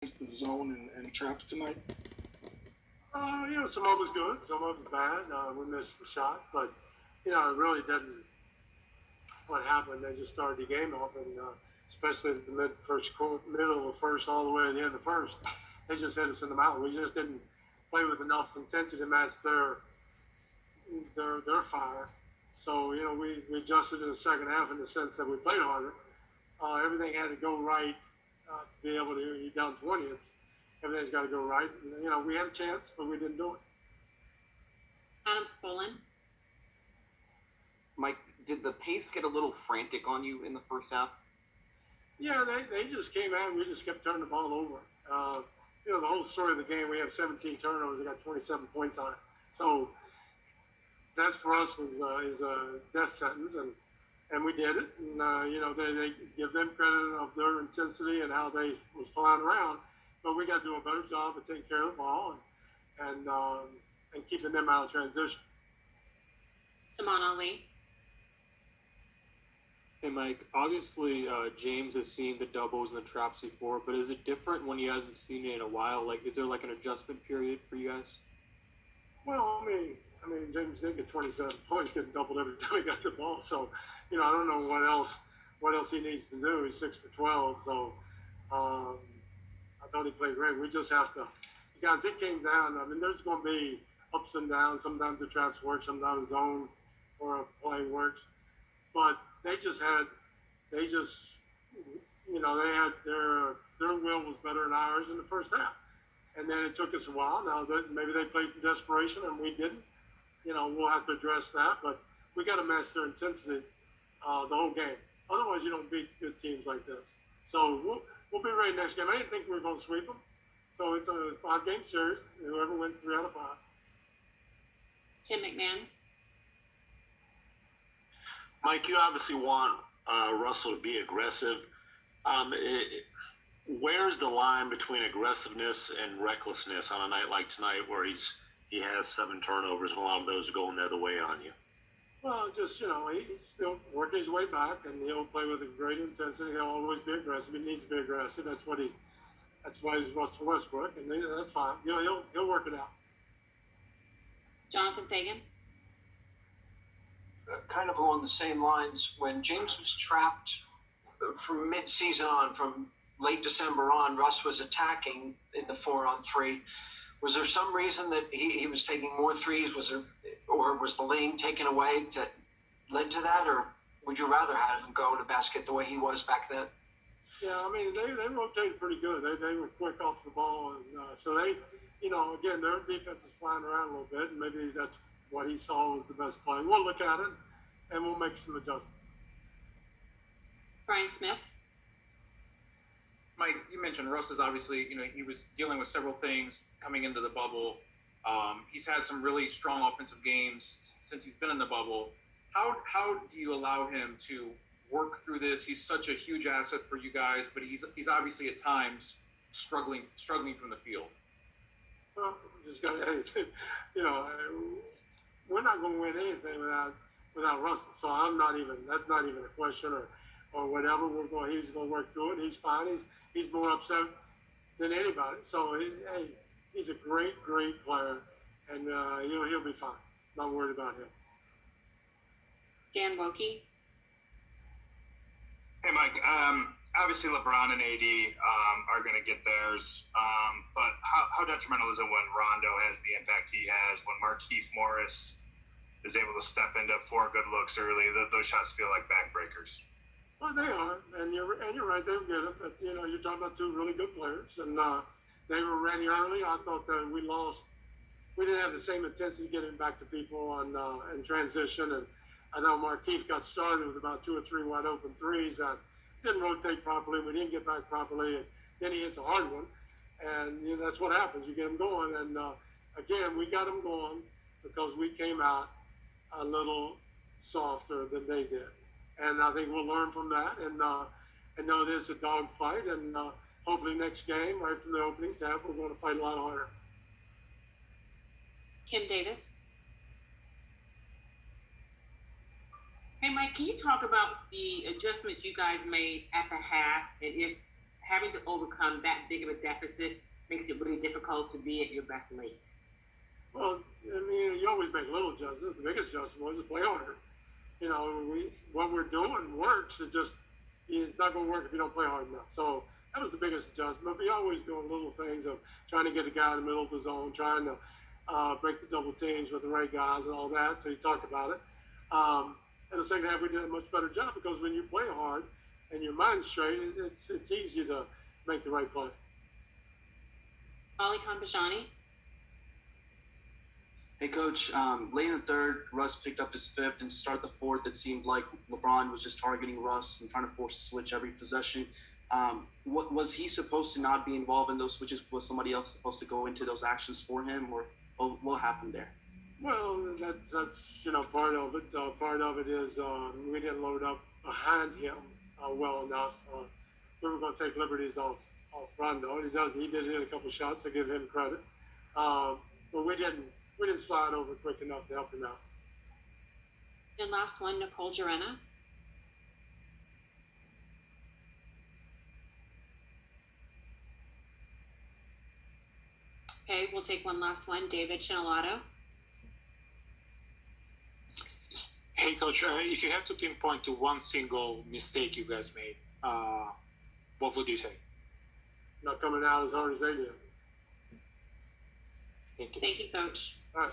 the zone and traps tonight? Some of it was good, some of it was bad. We missed some shots, but it really didn't. What happened? They just started the game off, and especially the middle of the first, all the way to the end of the first, they just hit us in the mouth. We just didn't play with enough intensity to match their fire. So we adjusted in the second half in the sense that we played harder. Everything had to go right to be able to. You're down 20. Everything's got to go right. And, we had a chance, but we didn't do it. Adam Spolin. Mike, did the pace get a little frantic on you in the first half? Yeah, they just came out and we just kept turning the ball over. The whole story of the game, we have 17 turnovers. They got 27 points on it. So that's for us is a death sentence, and we did it. And, they give them credit of their intensity and how they was flying around. But we got to do a better job of taking care of the ball and keeping them out of transition. Saman Ali. Hey, Mike, obviously James has seen the doubles and the traps before, but is it different when he hasn't seen it in a while? Like, is there like an adjustment period for you guys? Well, I mean, James did get 27 points, getting doubled every time he got the ball. So, I don't know what else he needs to do. He's 6 for 12, so I thought he played great. We just have to, guys, it came down. I mean, there's going to be ups and downs. Sometimes the traps work, sometimes the zone or a play works. But they had their will was better than ours in the first half. And then it took us a while. Now that maybe they played in desperation and we didn't. We'll have to address that. But we got to match their intensity the whole game. Otherwise, you don't beat good teams like this. So we'll be ready next game. I didn't think we were going to sweep them. So it's a 5-game series. Whoever wins 3 out of 5. Tim McMahon. Mike, you obviously want Russell to be aggressive. Where's the line between aggressiveness and recklessness on a night like tonight where he has 7 turnovers and a lot of those are going the other way on you? Well, just, he's still working his way back, and he'll play with a great intensity. He'll always be aggressive. He needs to be aggressive. That's why he's Russell Westbrook, and that's fine. He'll work it out. Jonathan Fagan. Kind of along the same lines, when James was trapped from mid-season on, from late December on, Russ was attacking in the 4-on-3. Was there some reason that he was taking more threes? Or was the lane taken away that led to that? Or would you rather have him go to basket the way he was back then? Yeah, I mean, they rotated pretty good. They were quick off the ball. And so they, again, their defense is flying around a little bit. And maybe that's what he saw was the best play. We'll look at it, and we'll make some adjustments. Brian Smith. Mike, you mentioned Russ is obviously, he was dealing with several things coming into the bubble. He's had some really strong offensive games since he's been in the bubble. How do you allow him to work through this? He's such a huge asset for you guys, but he's obviously at times struggling from the field. Well, just got we're not going to win anything without Russell. So that's not even a question or whatever. He's going to work through it. He's fine. He's more upset than anybody. So he's a great player, and he'll be fine. Not worried about him. Dan Wokey. Hey, Mike. Obviously, LeBron and AD are going to get theirs, but how detrimental is it when Rondo has the impact he has, when Markieff Morris is able to step into 4 good looks early? Those shots feel like backbreakers. Well, they are, and you're right. They'll get it. But you're talking about 2 really good players, and they were ready early. I thought that we lost. We didn't have the same intensity getting back to people in transition, and I know Markieff got started with about 2 or 3 wide open threes that didn't rotate properly. We didn't get back properly, and then he hits a hard one, and that's what happens. You get him going, and again, we got him going because we came out a little softer than they did. And I think we'll learn from that and know this is a dog fight. And hopefully next game, right from the opening tap, we're going to fight a lot harder. Kim Davis. Hey, Mike, can you talk about the adjustments you guys made at the half and if having to overcome that big of a deficit makes it really difficult to be at your best late. Well, I mean, you always make little adjustments. The biggest adjustment was to play harder. You know, what we're doing works. It's not going to work if you don't play hard enough. So that was the biggest adjustment. But we always doing little things of trying to get the guy in the middle of the zone, trying to break the double teams with the right guys and all that. So you talk about it. And the second half, we did a much better job because when you play hard and your mind's straight, it's easy to make the right play. Ollie Kompashani, Hey, Coach. Late in the third, Russ picked up his fifth and started the fourth. It seemed like LeBron was just targeting Russ and trying to force a switch every possession. What was he supposed to not be involved in those switches? Was somebody else supposed to go into those actions for him, or what happened there? Well, that's part of it. Part of it is we didn't load up behind him well enough. We were going to take liberties off Rondo. He did hit a couple shots. I give him credit, but we didn't slide over quick enough to help him out. and last one, Nicole Jarena. Okay, we'll take one last one, David Chinalato. Hey, Coach, if you have to pinpoint to one single mistake you guys made, what would you say? Not coming out as hard as they did. Thank you. Thank you, Coach. All right.